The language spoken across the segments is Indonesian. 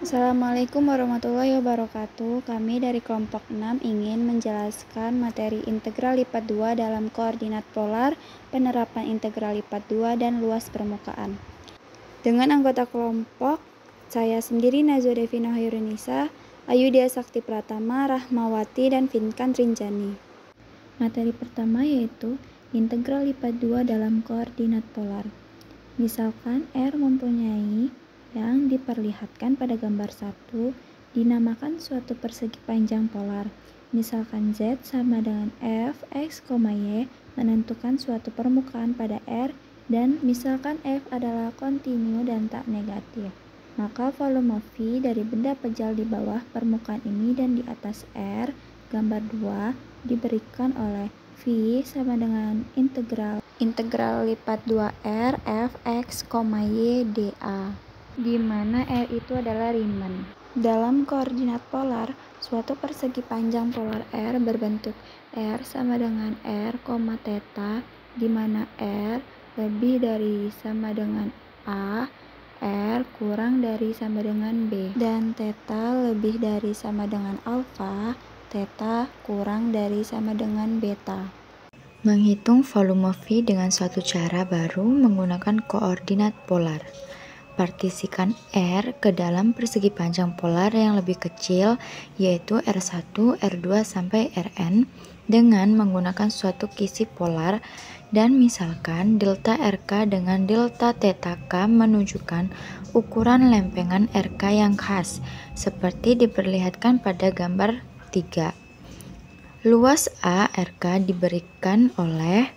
Assalamualaikum warahmatullahi wabarakatuh. Kami dari kelompok 6 ingin menjelaskan materi integral lipat 2 dalam koordinat polar, penerapan integral lipat 2 dan luas permukaan. Dengan anggota kelompok, saya sendiri Nazwa Devina Hoyrunisa, Ayu Dia Sakti Pratama, Rahmawati, dan Vinkan Rinjani. Materi pertama yaitu integral lipat 2 dalam koordinat polar. Misalkan R mempunyai yang diperlihatkan pada gambar 1 dinamakan suatu persegi panjang polar. Misalkan Z sama dengan F, X, Y menentukan suatu permukaan pada R dan misalkan F adalah kontinu dan tak negatif. Maka volume V dari benda pejal di bawah permukaan ini dan di atas R, gambar 2, diberikan oleh V sama dengan integral lipat 2R f x, y dA, di mana R itu adalah Riemann. Dalam koordinat polar, suatu persegi panjang polar R berbentuk R sama dengan R, theta, di mana R lebih dari sama dengan A, R kurang dari sama dengan B, dan theta lebih dari sama dengan alfa, theta kurang dari sama dengan beta. Menghitung volume V dengan suatu cara baru menggunakan koordinat polar. Partisikan R ke dalam persegi panjang polar yang lebih kecil, yaitu R1, R2, sampai Rn, dengan menggunakan suatu kisi polar, dan misalkan delta RK dengan delta theta K menunjukkan ukuran lempengan RK yang khas, seperti diperlihatkan pada gambar 3. Luas A RK diberikan oleh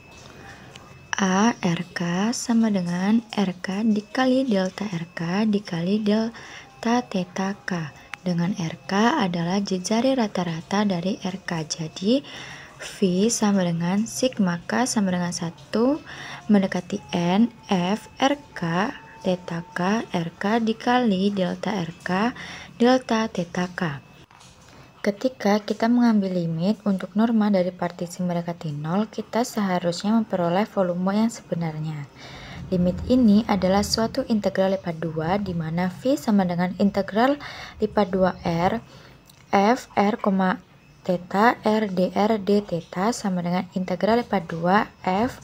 A RK sama dengan RK dikali delta RK dikali delta theta K, dengan RK adalah jejari rata-rata dari RK. Jadi V sama dengan sigma K sama dengan 1 mendekati N F RK theta K RK dikali delta RK delta theta K. Ketika kita mengambil limit untuk norma dari partisi mendekati 0, kita seharusnya memperoleh volume yang sebenarnya. Limit ini adalah suatu integral lipat 2 di mana V sama dengan integral lipat 2R F R, theta R dr d theta sama dengan integral lipat 2 F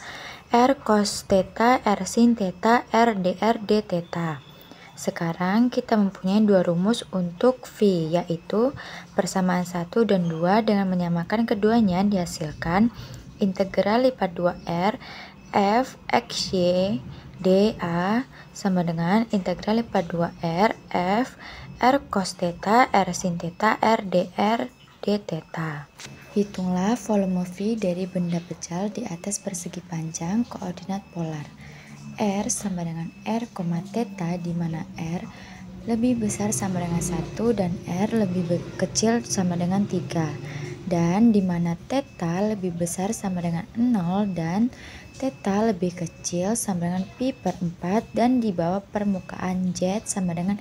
R cos theta R sin theta R dr d theta. Sekarang kita mempunyai dua rumus untuk V, yaitu persamaan 1 dan 2 dengan menyamakan keduanya dihasilkan integral lipat 2R F X Y dA sama dengan integral lipat 2R F R cos theta R sin theta R dr d theta. Hitunglah volume V dari benda pejal di atas persegi panjang koordinat polar. R sama dengan R, theta di mana R lebih besar sama dengan 1 dan R lebih kecil sama dengan 3, dan di mana theta lebih besar sama dengan 0 dan theta lebih kecil sama dengan pi per 4 dan di bawah permukaan Z sama dengan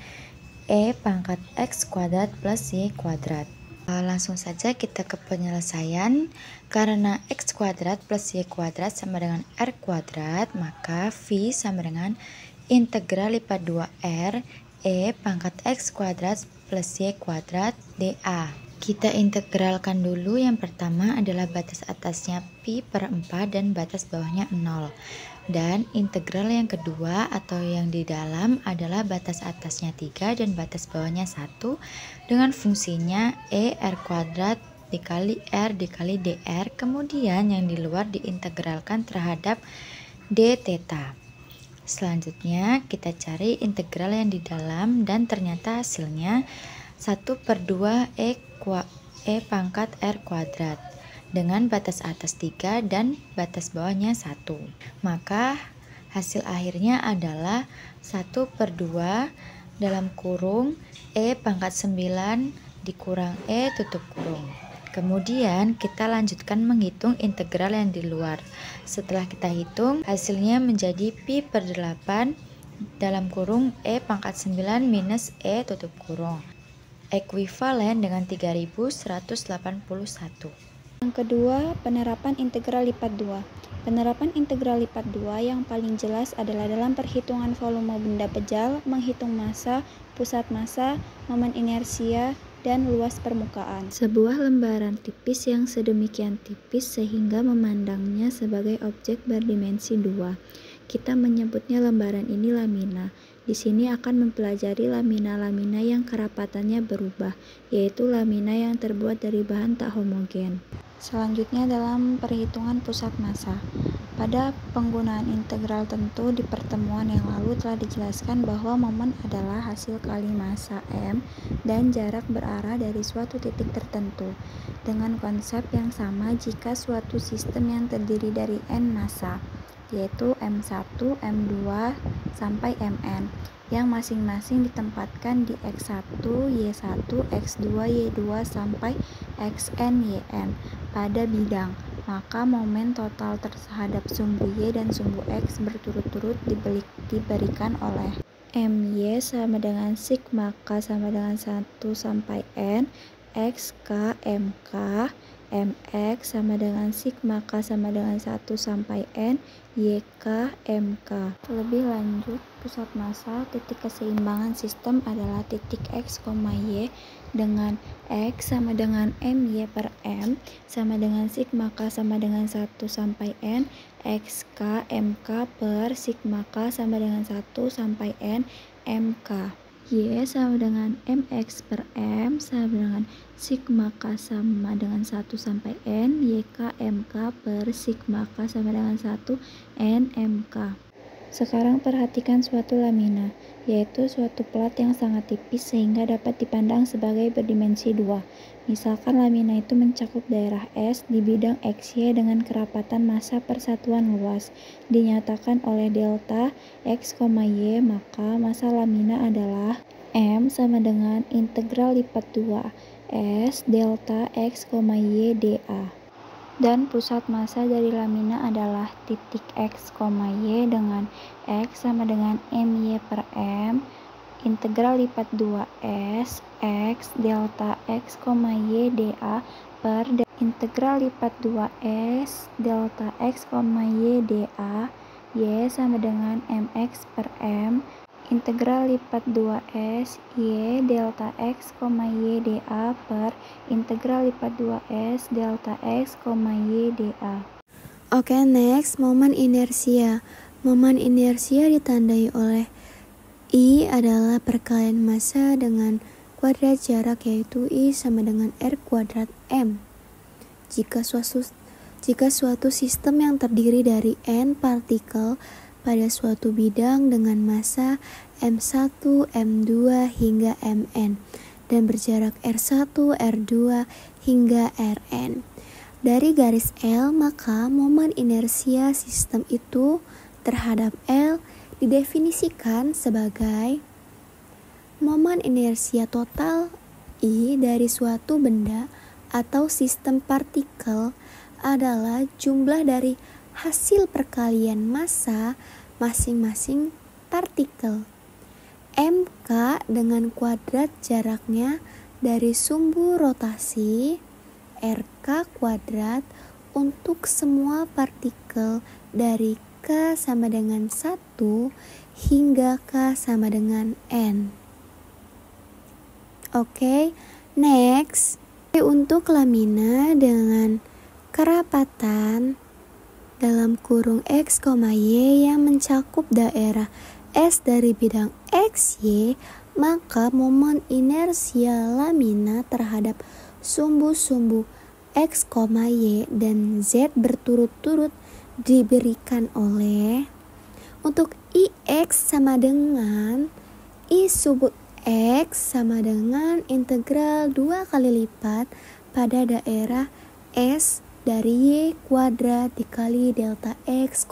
E pangkat X kuadrat plus Y kuadrat. Langsung saja kita ke penyelesaian. Karena X kuadrat plus Y kuadrat sama dengan R kuadrat, maka V sama dengan integral lipat 2R E pangkat X kuadrat plus Y kuadrat dA. Kita integralkan dulu. Yang pertama adalah batas atasnya pi per 4 dan batas bawahnya 0. Dan integral yang kedua atau yang di dalam adalah batas atasnya 3 dan batas bawahnya 1 dengan fungsinya E R kuadrat dikali R dikali dr. Kemudian yang di luar diintegralkan terhadap d theta. Selanjutnya kita cari integral yang di dalam dan ternyata hasilnya 1/2 E pangkat R kuadrat dengan batas atas 3 dan batas bawahnya 1. Maka hasil akhirnya adalah 1/2 dalam kurung E pangkat 9 dikurang E tutup kurung. Kemudian kita lanjutkan menghitung integral yang di luar. Setelah kita hitung, hasilnya menjadi pi per 8 dalam kurung E pangkat 9 minus E tutup kurung. Ekuivalen dengan 3181. Yang kedua, penerapan integral lipat 2. Penerapan integral lipat 2 yang paling jelas adalah dalam perhitungan volume benda pejal, menghitung massa, pusat massa, momen inersia, dan luas permukaan. Sebuah lembaran tipis yang sedemikian tipis sehingga memandangnya sebagai objek berdimensi 2. Kita menyebutnya lembaran ini lamina. Di sini akan mempelajari lamina-lamina yang kerapatannya berubah, yaitu lamina yang terbuat dari bahan tak homogen. Selanjutnya dalam perhitungan pusat massa. Pada penggunaan integral tentu di pertemuan yang lalu telah dijelaskan bahwa momen adalah hasil kali massa M dan jarak berarah dari suatu titik tertentu. Dengan konsep yang sama jika suatu sistem yang terdiri dari n massa, yaitu M1, M2, sampai Mn, yang masing-masing ditempatkan di X1, Y1, X2, Y2, sampai Xn, Yn pada bidang, maka momen total terhadap sumbu Y dan sumbu X berturut-turut diberikan oleh My sama dengan sigma K sama dengan 1 sampai N, Xk, Mk, Mx sama dengan sigma K sama dengan 1 sampai N, Yk, Mk. Lebih lanjut, pusat massa titik keseimbangan sistem adalah titik X, Y dengan X sama dengan My per M sama dengan sigma K sama dengan 1 sampai N, Xk, Mk per sigma K sama dengan 1 sampai N, Mk. Y sama dengan Mx per M sama dengan sigma K sama dengan 1 sampai N, Yk, Mk per sigma K sama dengan 1, N, Mk. Sekarang perhatikan suatu lamina, yaitu suatu plat yang sangat tipis sehingga dapat dipandang sebagai berdimensi 2. Misalkan lamina itu mencakup daerah S di bidang XY dengan kerapatan massa per satuan luas. Dinyatakan oleh delta X, Y, maka massa lamina adalah M sama dengan integral lipat 2 S delta X, Y, dA. Dan pusat massa dari lamina adalah titik X, Y dengan X sama dengan My per M integral lipat 2S X delta X, Y dA per integral lipat 2S delta X, Y dA Y sama dengan Mx per M integral lipat 2S Y delta X, Y dA per integral lipat 2S delta X, Y dA. Oke, next, momen inersia. Momen inersia ditandai oleh I adalah perkalian massa dengan kuadrat jarak, yaitu I sama dengan R kuadrat M. Jika suatu sistem yang terdiri dari N partikel pada suatu bidang dengan massa M1, M2 hingga Mn dan berjarak R1, R2 hingga Rn. Dari garis L, maka momen inersia sistem itu terhadap L didefinisikan sebagai momen inersia total I dari suatu benda atau sistem partikel adalah jumlah dari hasil perkalian massa masing-masing partikel. Mk dengan kuadrat jaraknya dari sumbu rotasi Rk kuadrat untuk semua partikel dari K sama dengan 1 hingga K sama dengan N. Oke, next. Untuk lamina dengan kerapatan dalam kurung X, Y yang mencakup daerah S dari bidang XY, maka momen inersia lamina terhadap sumbu-sumbu X, Y, dan Z berturut-turut diberikan oleh untuk IX sama dengan I sub X sama dengan integral 2 kali lipat pada daerah S dari Y kuadrat dikali delta X,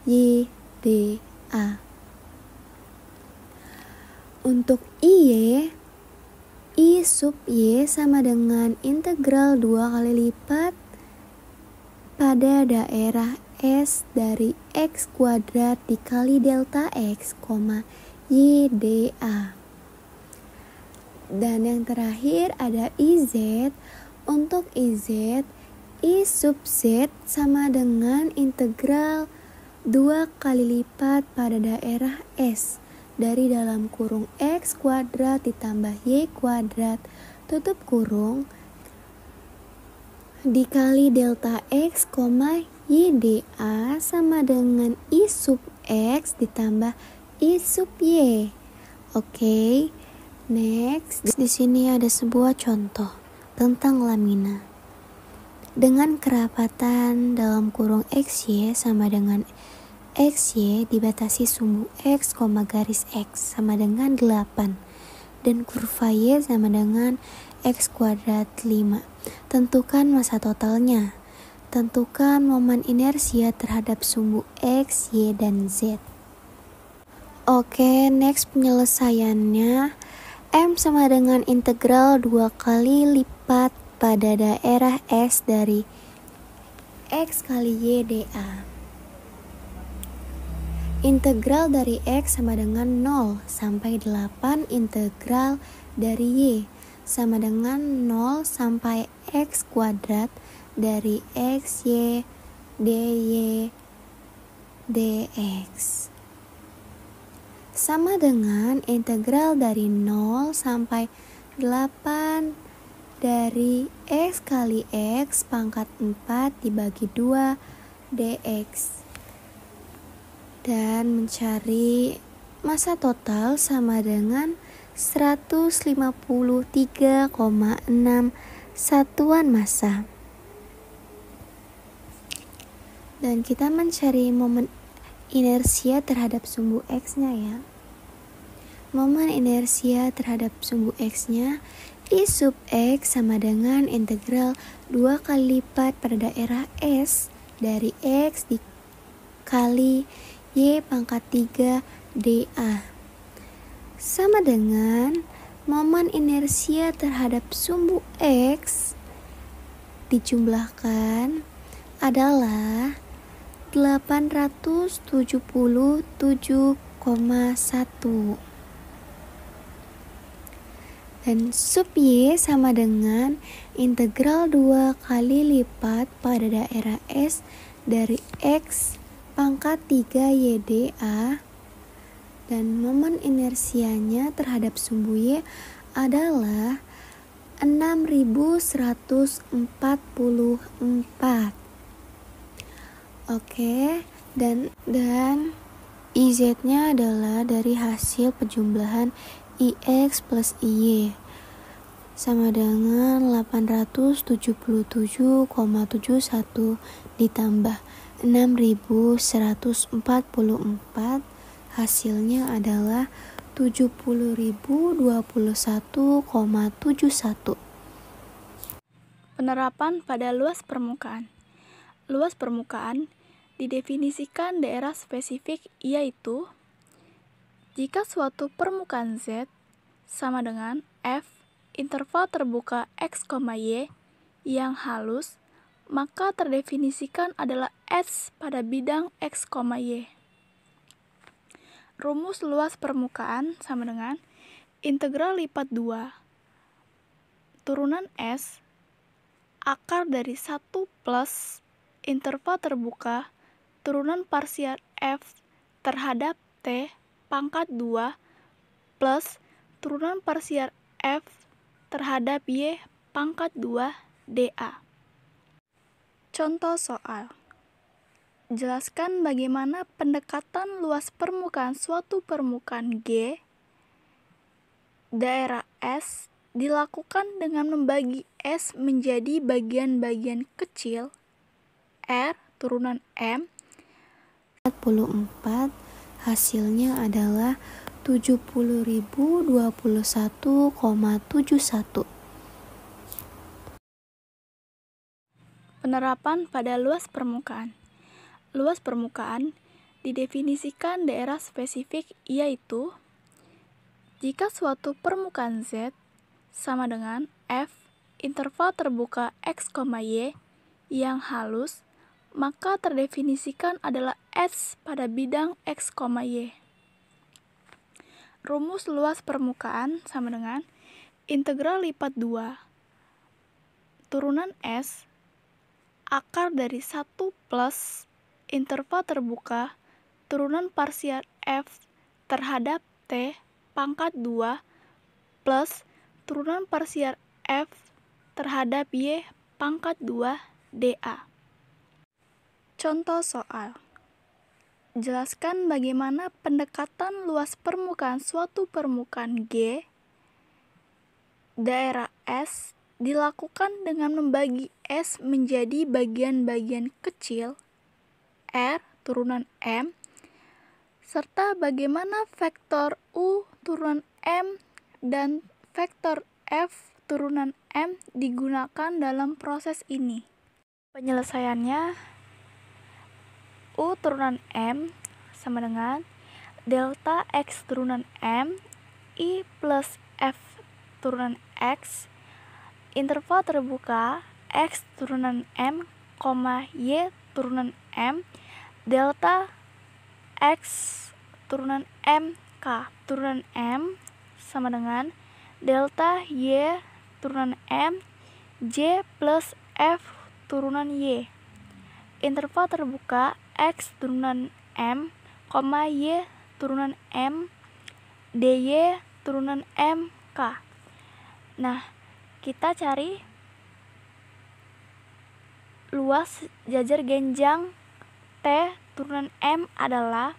Y, dA. Untuk I sub Y sama dengan integral 2 kali lipat pada daerah S dari X kuadrat dikali delta X, Y, dA. Dan yang terakhir ada IZ. Untuk IZ, I sub Z sama dengan integral 2 kali lipat pada daerah S dari dalam kurung X kuadrat ditambah Y kuadrat tutup kurung dikali delta X, YDA sama dengan I sub X ditambah I sub Y. Oke, next. Di sini ada sebuah contoh tentang lamina. Dengan kerapatan dalam kurung XY sama dengan XY dibatasi sumbu X, garis X sama dengan 8 dan kurva Y sama dengan X kuadrat 5. Tentukan massa totalnya. Tentukan momen inersia terhadap sumbu X, Y, dan Z. Oke, next penyelesaiannya. M sama dengan integral 2 kali lipat pada daerah S dari X kali Y dA. Integral dari X sama dengan 0 sampai 8 integral dari Y sama dengan 0 sampai X kuadrat dari X, Y, dy, dx. Sama dengan integral dari 0 sampai 8 dari X kali X pangkat 4 dibagi 2 dx. Dan mencari massa total sama dengan 153,6 satuan massa. Dan kita mencari momen inersia terhadap sumbu X-nya ya. Momen inersia terhadap sumbu X-nya I sub X sama dengan integral 2 kali lipat pada daerah S dari X dikali Y pangkat 3 dA. Sama dengan momen inersia terhadap sumbu X dijumlahkan adalah 877,1 dan sub Y sama dengan integral 2 kali lipat pada daerah S dari X pangkat 3 YDA dan momen inersianya terhadap sumbu Y adalah 6144. Oke, dan IZ-nya adalah dari hasil penjumlahan IX plus IY sama dengan 877,71 ditambah 6144, hasilnya adalah 70.021,71. Penerapan pada luas permukaan. Luas permukaan didefinisikan daerah spesifik yaitu jika suatu permukaan Z sama dengan F interval terbuka X, Y yang halus, maka terdefinisikan adalah S pada bidang X, Y. Rumus luas permukaan sama dengan integral lipat 2 turunan S akar dari 1 plus interval terbuka turunan parsial F terhadap T pangkat 2 plus turunan parsial F terhadap Y pangkat 2 dA. Contoh soal. Jelaskan bagaimana pendekatan luas permukaan suatu permukaan G daerah S dilakukan dengan membagi S menjadi bagian-bagian kecil R turunan M. 44, hasilnya adalah 70.021,71. Penerapan pada luas permukaan. Luas permukaan didefinisikan daerah spesifik yaitu jika suatu permukaan Z sama dengan F interval terbuka X, Y yang halus, maka terdefinisikan adalah S pada bidang X, Y. Rumus luas permukaan sama dengan integral lipat 2 turunan S akar dari 1 plus interval terbuka turunan parsial F terhadap T pangkat 2 plus turunan parsial F terhadap Y pangkat 2 dA. Contoh soal. Jelaskan bagaimana pendekatan luas permukaan suatu permukaan G daerah S dilakukan dengan membagi S menjadi bagian-bagian kecil R turunan M, serta bagaimana vektor U turunan M dan vektor F turunan M digunakan dalam proses ini. Penyelesaiannya, U turunan M sama dengan delta X turunan M I plus F turunan X interval terbuka X turunan M, Y turunan M delta X turunan M K turunan M sama dengan delta Y turunan M J plus F turunan Y interval terbuka X turunan M, Y turunan M DY turunan M K. Nah, kita cari luas jajar genjang T turunan M adalah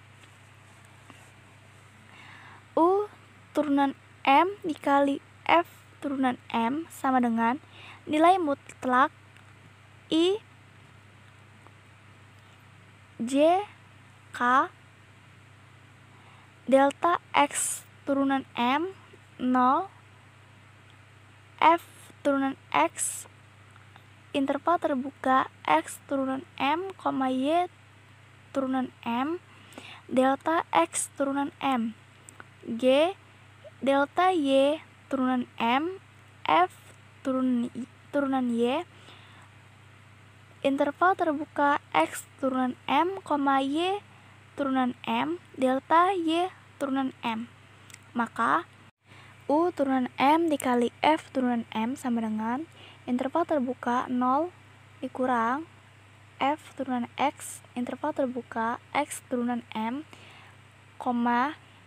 U turunan M dikali F turunan M sama dengan nilai mutlak I J K delta X turunan M 0 F turunan X interval terbuka X turunan M, Y turunan M delta X turunan M G delta Y turunan M F turunan Y interval terbuka X turunan M, Y turunan M delta Y turunan M. Maka U turunan M dikali F turunan M sama dengan interval terbuka 0 dikurang F turunan X interval terbuka X turunan M,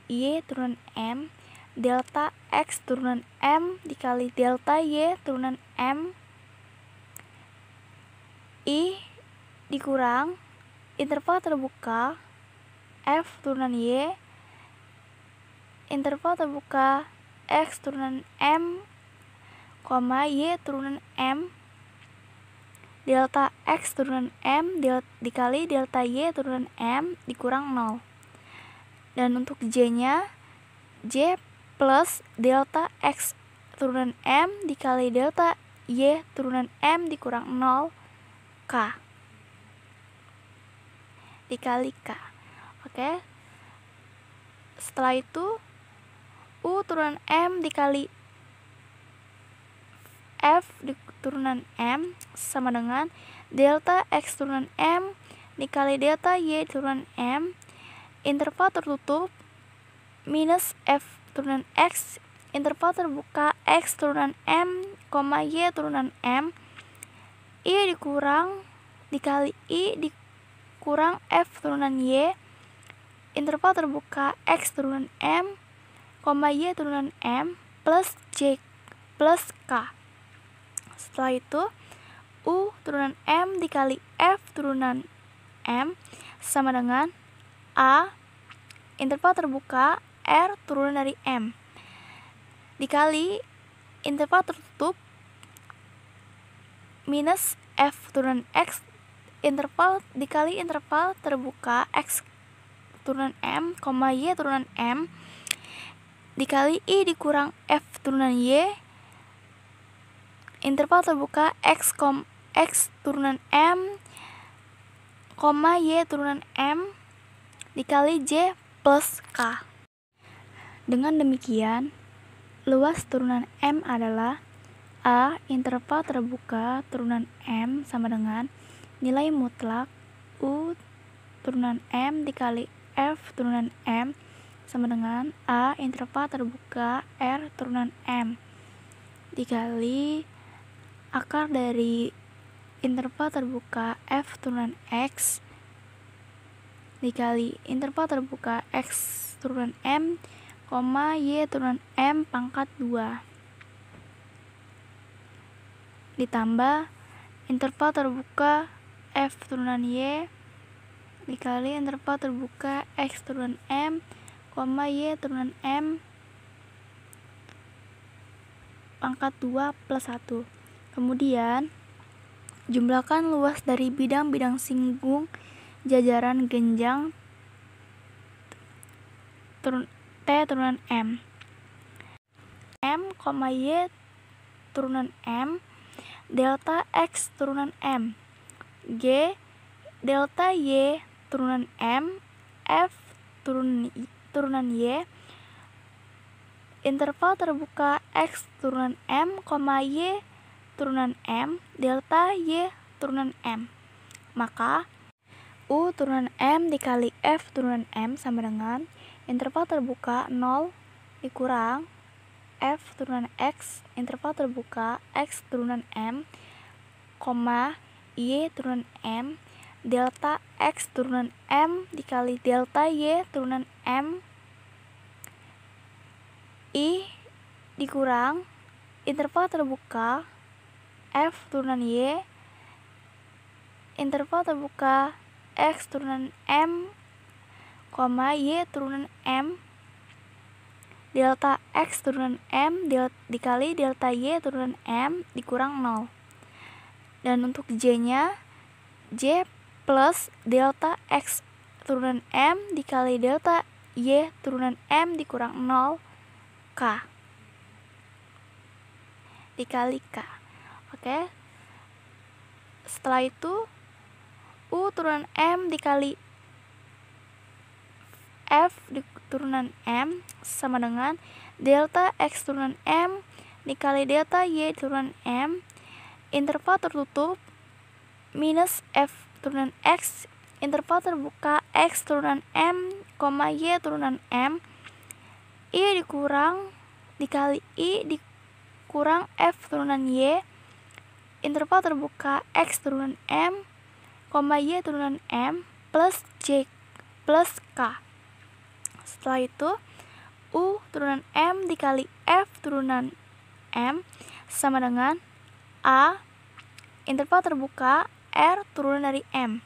Y turunan M delta X turunan M dikali delta Y turunan M I dikurang interval terbuka F turunan Y interval terbuka X turunan M, Y turunan M delta X turunan M dikali delta Y turunan M dikurang 0. Dan untuk J-nya J plus delta X turunan M dikali delta Y turunan M dikurang 0 K dikali K. Oke. Setelah itu U turunan M dikali F turunan M sama dengan delta X turunan M dikali delta Y turunan M interval tertutup minus F turunan X interval terbuka X turunan M, Y turunan M I dikurang dikali I dikurang F turunan Y interval terbuka X turunan M, Y turunan M plus J plus K. Setelah itu U turunan M dikali F turunan M sama dengan A interval terbuka R turunan dari M dikali interval tertutup minus F turunan X interval dikali interval terbuka X turunan M, Y turunan M dikali I dikurang F turunan Y interval terbuka X turunan M, Y turunan M dikali J plus K. Dengan demikian, luas turunan M adalah A interval terbuka turunan M sama dengan nilai mutlak U turunan M dikali F turunan M sama dengan A interval terbuka R turunan M dikali akar dari interval terbuka F turunan X dikali interval terbuka X turunan M, Y turunan M pangkat 2 ditambah interval terbuka F turunan Y dikali interval terbuka X turunan M, Y turunan M pangkat 2 plus 1. Kemudian jumlahkan luas dari bidang-bidang singgung jajaran genjang T turunan M, Y turunan M, delta X turunan M, G delta Y turunan M, F turunan Y, interval terbuka X turunan M, Y turunan M, delta Y turunan M. Maka U turunan M dikali F turunan M sama dengan interval terbuka 0 dikurang F turunan X, interval terbuka X turunan M, Y turunan M, delta X turunan M dikali delta Y turunan M, I dikurang interval terbuka F turunan Y, interval terbuka X turunan M, Y turunan M, delta X turunan M dikali delta Y turunan M dikurang 0. Dan untuk J-nya, J plus delta X turunan M dikali delta Y turunan M dikurang 0 K dikali K. Oke. Setelah itu U turunan M dikali F turunan M sama dengan delta X turunan M dikali delta Y turunan M, interval tertutup minus F turunan X, interval terbuka X turunan M, Y turunan M, I dikurang dikali I dikurang F turunan Y, interval terbuka X turunan M, Y turunan M plus J plus K. Setelah itu U turunan M dikali F turunan M sama dengan A interval terbuka R turunan dari M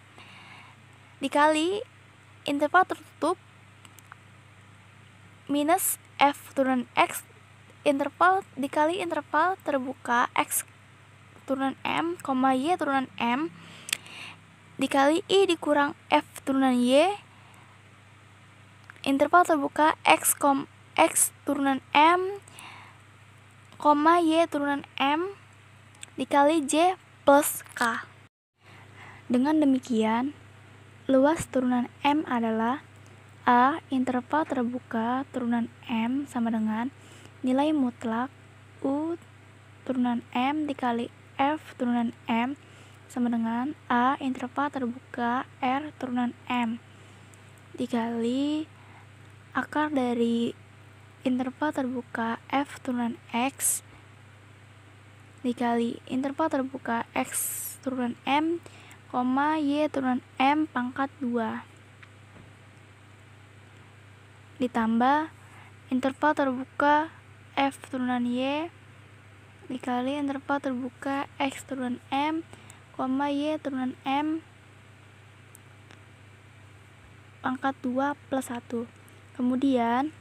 dikali interval tertutup minus F turunan X, interval dikali interval terbuka X turunan M, Y turunan M dikali I dikurang F turunan Y, interval terbuka X turunan M, Y turunan M dikali J plus K. Dengan demikian, luas turunan M adalah A interval terbuka turunan M sama dengan nilai mutlak U turunan M dikali F turunan M sama dengan A interval terbuka R turunan M dikali akar dari interval terbuka F turunan X dikali interval terbuka X turunan M, Y turunan M pangkat 2 ditambah interval terbuka F turunan Y dikali interval terbuka X turunan M, Y turunan M pangkat 2 plus 1. Kemudian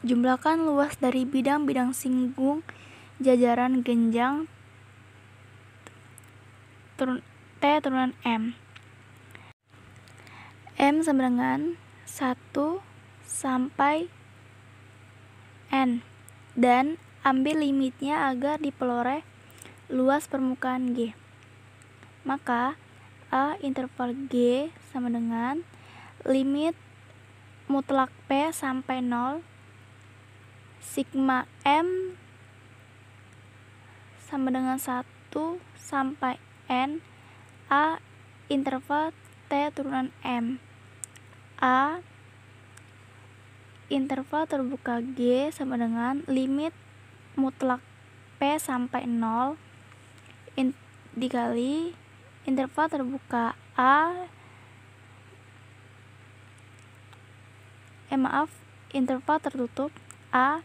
jumlahkan luas dari bidang-bidang singgung jajaran genjang T turunan M. M sama dengan 1 sampai N dan ambil limitnya agar dipeloreh luas permukaan G. Maka A interval G sama dengan limit mutlak P sampai 0 sigma M sama dengan 1 sampai N A interval T turunan M, A interval terbuka G sama dengan limit mutlak P sampai 0 dikali interval terbuka A interval tertutup A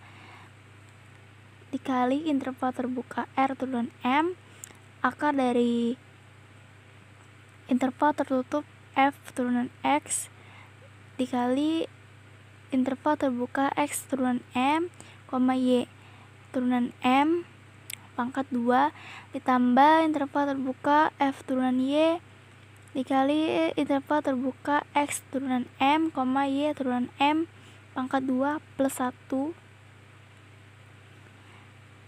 dikali interval terbuka R turunan M akar dari interval tertutup F turunan X dikali interval terbuka X turunan M, Y turunan M pangkat 2 ditambah interval terbuka F turunan Y dikali interval terbuka X turunan M, Y turunan M pangkat 2 plus 1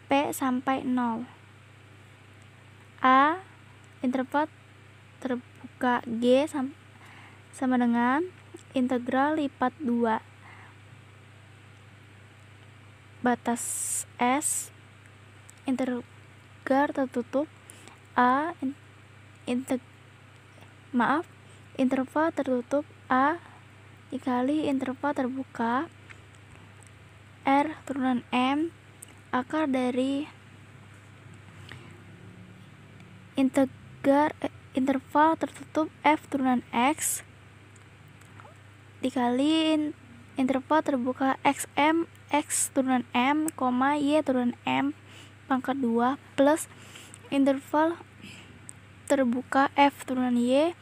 P sampai 0. A interval terbuka G sama dengan integral lipat 2 batas S integral tertutup A interval tertutup A dikali interval terbuka R turunan M akar dari interval tertutup F turunan X dikali interval terbuka XM X turunan M, Y turunan M pangkat 2 plus interval terbuka F turunan Y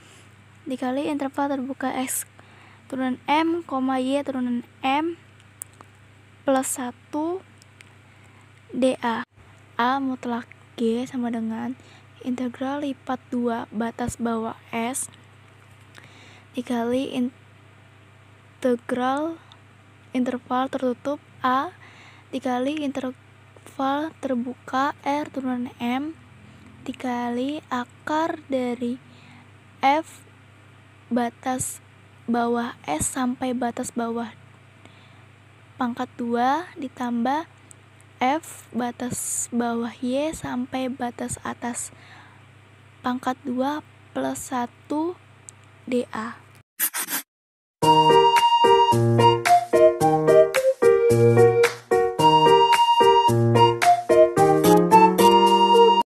dikali interval terbuka X turunan M, Y turunan M plus 1 dA. A mutlak G sama dengan integral lipat 2 batas bawah S dikali integral interval tertutup A dikali interval terbuka R turunan M dikali akar dari F batas bawah S sampai batas bawah pangkat 2 ditambah F batas bawah Y sampai batas atas pangkat 2 plus 1 dA.